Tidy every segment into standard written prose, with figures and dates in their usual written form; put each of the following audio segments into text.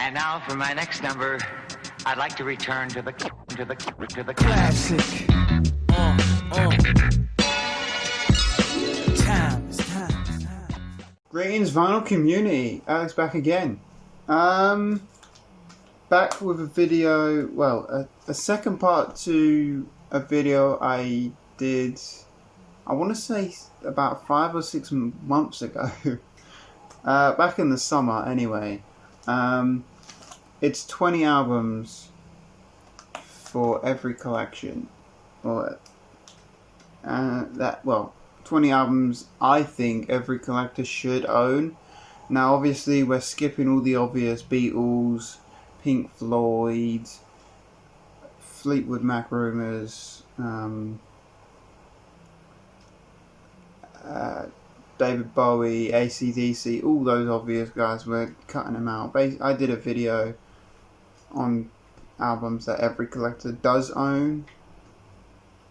And now for my next number, I'd like to return to the classic. Time. Greetings, vinyl community. Alex back again. Back with a video. Well, a second part to a video I did. I want to say about 5 or 6 months ago. Back in the summer, anyway. It's 20 albums for every collection, or 20 albums I think every collector should own. Now, obviously, we're skipping all the obvious: Beatles, Pink Floyd, Fleetwood Mac rumours, David Bowie, AC/DC, all those obvious guys. We're cutting them out. I did a video on albums that every collector does own,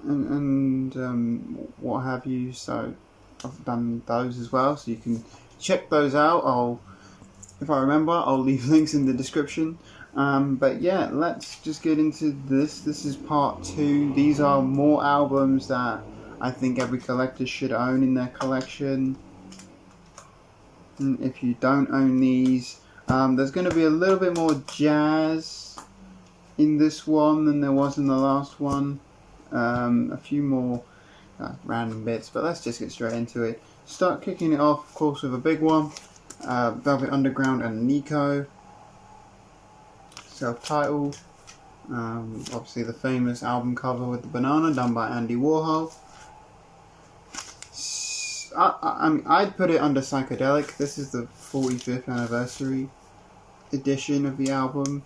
and what have you. So I've done those as well, so you can check those out. If I remember, I'll leave links in the description. But yeah, let's just get into this. This is part 2. These are more albums that I think every collector should own in their collection. And if you don't own these, there's going to be a little bit more jazz in this one than there was in the last one. A few more random bits, but let's just get straight into it. Start kicking it off, of course, with a big one. Velvet Underground and Nico. Self-titled. Obviously the famous album cover with the banana done by Andy Warhol. I'd put it under psychedelic. This is the 45th anniversary edition of the album.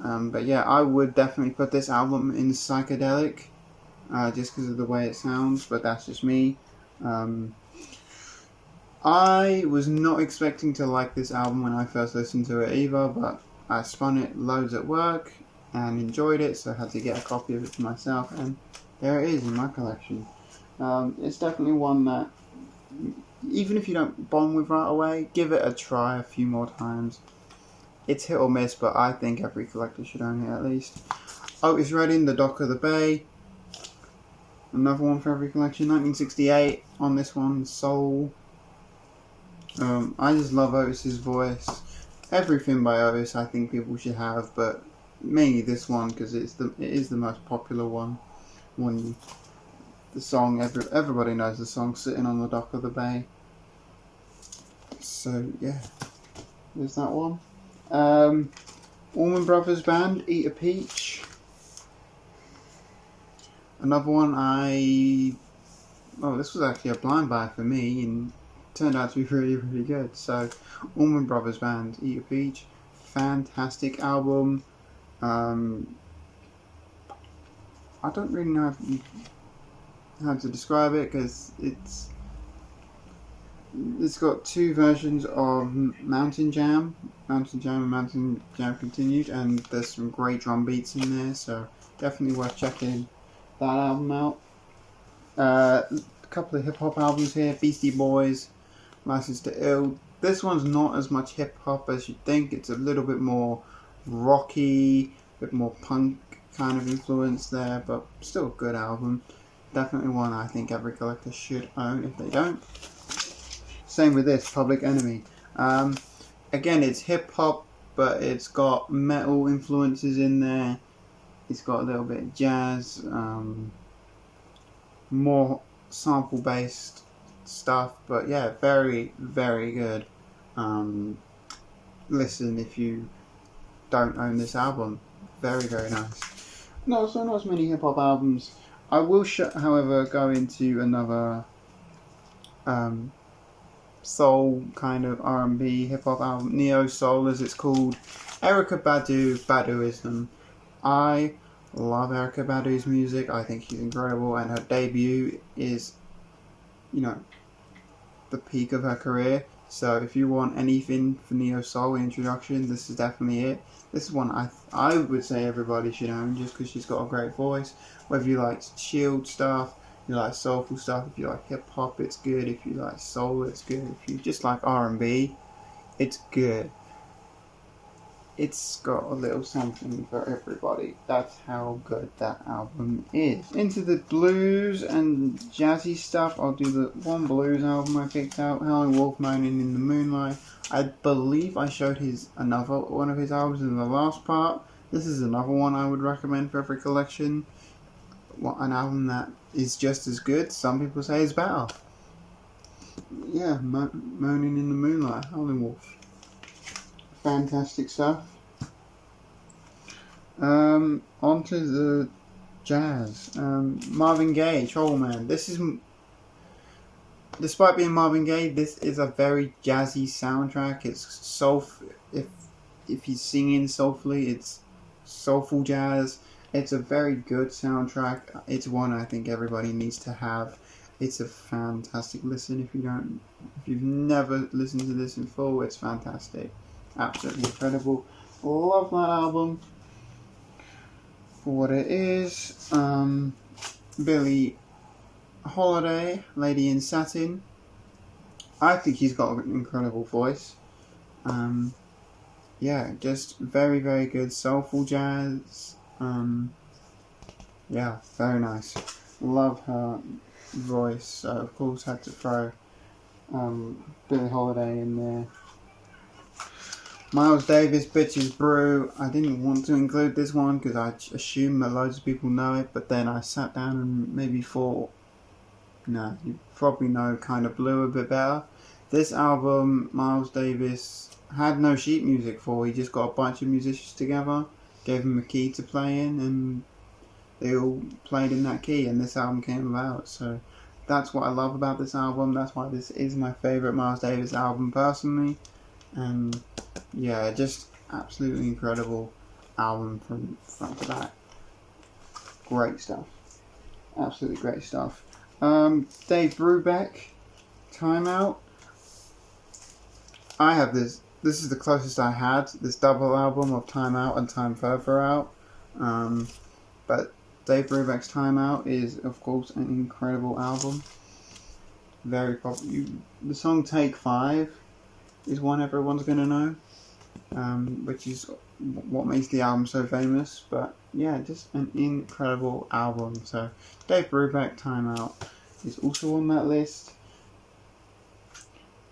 But yeah, I would definitely put this album in psychedelic, just because of the way it sounds, but that's just me. I was not expecting to like this album when I first listened to it either, but I spun it loads at work and enjoyed it, so I had to get a copy of it for myself, and there it is in my collection. It's definitely one that, even if you don't bond with right away, give it a try a few more times. It's hit or miss, but I think every collector should own it at least. Otis Redding, The Dock of the Bay. Another one for every collection. 1968 on this one, Soul. I just love Otis's voice. Everything by Otis I think people should have, but mainly this one because it is the most popular one. The song, everybody knows the song, Sitting on the Dock of the Bay. So yeah, there's that one. Allman Brothers Band, Eat a Peach. Another one this was actually a blind buy for me and turned out to be really, really good. So Allman Brothers Band, Eat a Peach. Fantastic album. I don't really know how to describe it because it's got 2 versions of Mountain Jam and Mountain Jam Continued, and there's some great drum beats in there, so definitely worth checking that album out. A couple of hip hop albums here: Beastie Boys, License to Ill. This one's not as much hip hop as you'd think. It's a little bit more rocky, a bit more punk kind of influence there, but still a good album. Definitely one I think every collector should own if they don't. Same with this, Public Enemy. Again, it's hip hop, but it's got metal influences in there. It's got a little bit of jazz, more sample based stuff, but yeah, very, very good. Listen if you don't own this album. Very, very nice. No, so not as many hip hop albums. I will, however, go into another soul kind of R&B hip hop album, Neo Soul as it's called. Erykah Badu, Baduism. I love Erykah Badu's music. I think she's incredible, and her debut is, the peak of her career. So if you want anything for Neo Soul introduction, this is definitely it. This is one I would say everybody should own just because she's got a great voice. Whether you like chilled stuff, you like soulful stuff, if you like hip hop, it's good. If you like soul, it's good. If you just like R&B, it's good. it's got a little something for everybody. That's how good that album is. Into the blues and jazzy stuff, I'll do the one blues album I picked out, Howlin' Wolf Moaning in the Moonlight. I believe I showed another one of his albums in the last part. This is another one I would recommend for every collection. An album that is just as good, some people say is better. Yeah, Moaning in the Moonlight, Howlin' Wolf. Fantastic stuff. Onto the jazz. Marvin Gage, Allman. This is, despite being Marvin Gage, this is a very jazzy soundtrack. It's if he's singing soulfully, it's soulful jazz. It's a very good soundtrack. It's one I think everybody needs to have. It's a fantastic listen. If you've never listened to this in full, it's fantastic. Absolutely incredible. Love that album for what it is. Billie Holiday, Lady in Satin. I think he's got an incredible voice. Yeah, just very, very good soulful jazz. Yeah, very nice. Love her voice. So of course had to throw Billie Holiday in there. Miles Davis, Bitches Brew. I didn't want to include this one because I assume that loads of people know it, but then I sat down and maybe thought, no, you probably know Kind of Blue a bit better. This album, Miles Davis had no sheet music for. He just got a bunch of musicians together, gave them a key to play in, and they all played in that key, and this album came about. So that's what I love about this album. That's why this is my favourite Miles Davis album personally. And yeah, just absolutely incredible album from front to back. Great stuff. Absolutely great stuff. Dave Brubeck, Timeout. I have this. This is the closest I had. This double album of Timeout and Time Further Out. But Dave Brubeck's Timeout is, of course, an incredible album. Very popular. The song Take 5 is one everyone's going to know, which is what makes the album so famous. But yeah, just an incredible album. So Dave Brubeck, Timeout is also on that list,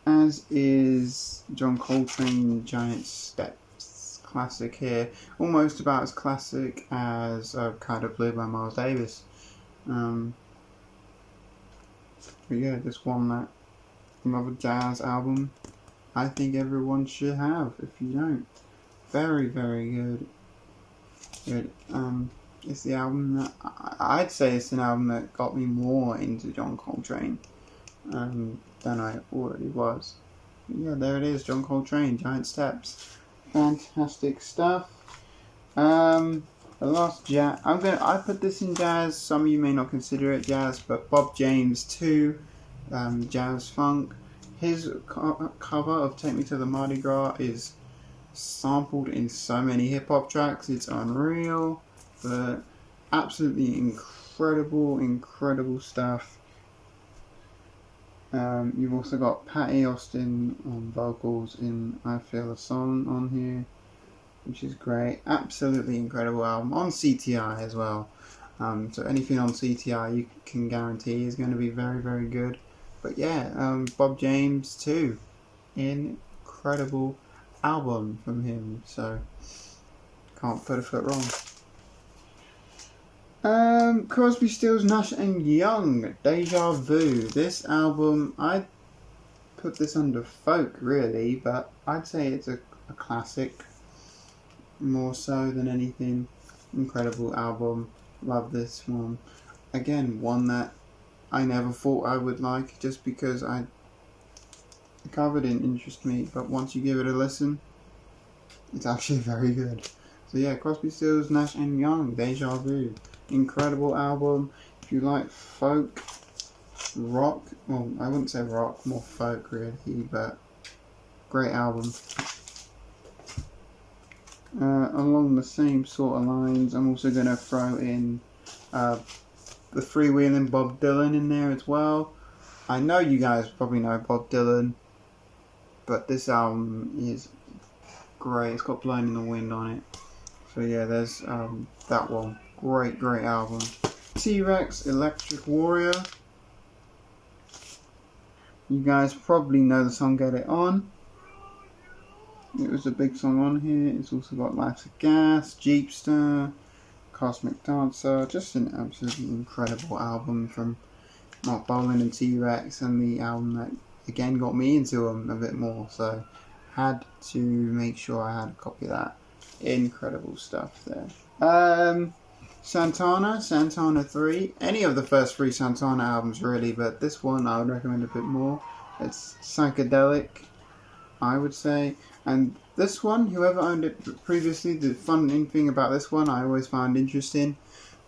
as is John Coltrane, Giant Steps. Classic here, almost about as classic as Kind of Blue by Miles Davis. But yeah, just another jazz album I think everyone should have if you don't. Very, very good. It's the album that I'd say it's an album that got me more into John Coltrane than I already was. But yeah, there it is, John Coltrane, Giant Steps. Fantastic stuff. The last jazz. I put this in jazz. Some of you may not consider it jazz, but Bob James 2, jazz funk. His cover of Take Me to the Mardi Gras is sampled in so many hip hop tracks. It's unreal, but absolutely incredible stuff. You've also got Patty Austin on vocals in I Feel a Song on here, which is great. Absolutely incredible album on CTI as well. So anything on CTI you can guarantee is going to be very, very good. But yeah, Bob James too. Incredible album from him. So can't put a foot wrong. Crosby, Stills, Nash and Young, Deja Vu. This album, I'd put this under folk really, but I'd say it's a classic more so than anything. Incredible album. Love this one. Again, one that I never thought I would like, just because the cover didn't interest me, but once you give it a listen, it's actually very good. So yeah, Crosby, Stills, Nash and Young, Deja Vu. Incredible album. If you like folk, rock, well, I wouldn't say rock, more folk really, but great album. Along the same sort of lines, I'm also going to throw in the freewheeling Bob Dylan in there as well. I know you guys probably know Bob Dylan, but this album is great. It's got Blowing in the Wind on it. So yeah, there's that one. Great album. T-Rex, Electric Warrior. You guys probably know the song Get It On. It was a big song on here. It's also got Lights of Gas, Jeepster, Cosmic Dancer. Just an absolutely incredible album from Mark Bolan and T-Rex, and the album that again got me into them a bit more. So had to make sure I had a copy of that. Incredible stuff there. Santana 3. Any of the first 3 Santana albums really, but this one I would recommend a bit more. It's psychedelic, I would say. And this one, whoever owned it previously, the fun thing about this one I always found interesting,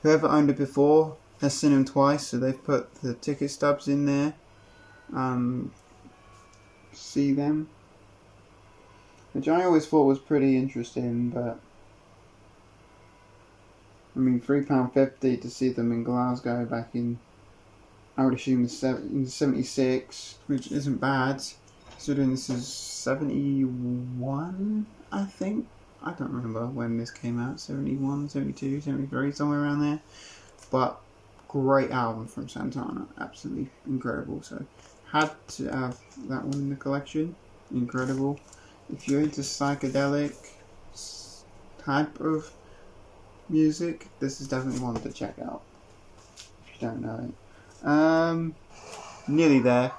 whoever owned it before has seen them twice, so they've put the ticket stubs in there. See them, which I always thought was pretty interesting, but I mean, £3.50 to see them in Glasgow back in, I would assume, in 76, which isn't bad, considering this is 71, I think. I don't remember when this came out, 71, 72, 73, somewhere around there. But great album from Santana, absolutely incredible. So had to have that one in the collection. Incredible. If you're into psychedelic type of music, this is definitely one to check out if you don't know it. Nearly there.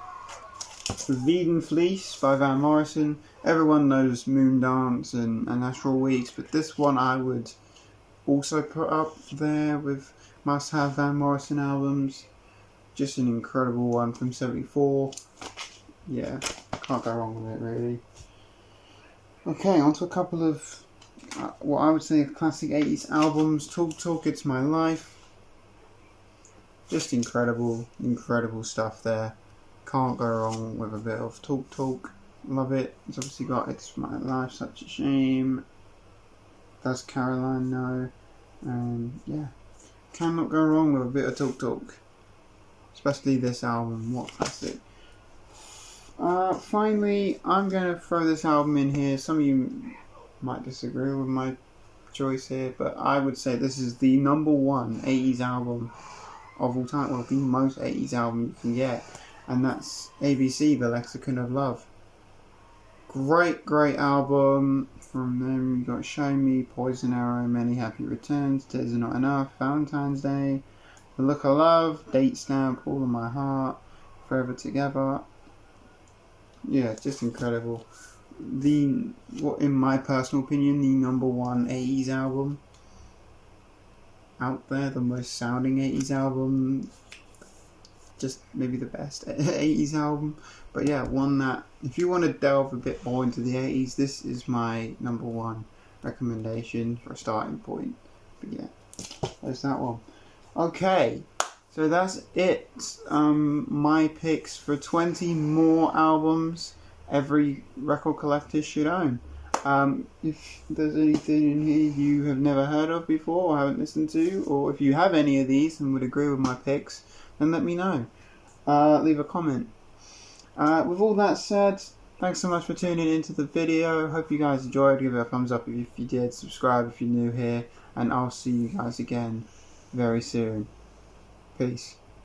Vegan Fleece by Van Morrison. Everyone knows Moondance and Astral Weeks, but this one I would also put up there with must-have Van Morrison albums. Just an incredible one from 74. Yeah, can't go wrong with it really. Okay, on to a couple of what I would say are classic 80s albums. Talk, It's My Life. Just incredible stuff there. Can't go wrong with a bit of Talk. Love it. It's obviously got It's My Life, Such a Shame. Does Caroline Know? And yeah, cannot go wrong with a bit of Talk. Especially this album. What classic. Finally, I'm going to throw this album in here. Some of you might disagree with my choice here, but I would say this is the number 1 80s album of all time. Well, the most 80s album you can get. And that's ABC, The Lexicon of Love. Great album. From them, you got Show Me, Poison Arrow, Many Happy Returns, Tears Are Not Enough, Valentine's Day, The Look of Love, Date Stamp, All of My Heart, Forever Together. Yeah, just incredible. In my personal opinion, the number 1 80s album out there, the most sounding 80s album. Just maybe the best 80s album, but yeah, one that if you want to delve a bit more into the 80s, this is my number 1 recommendation for a starting point. But yeah, there's that one. Okay, so that's it. My picks for 20 more albums every record collector should own. If there's anything in here you have never heard of before or haven't listened to, or if you have any of these and would agree with my picks, then let me know. Leave a comment. With all that said, thanks so much for tuning into the video. Hope you guys enjoyed. Give it a thumbs up if you did. Subscribe if you're new here. And I'll see you guys again very soon. Peace.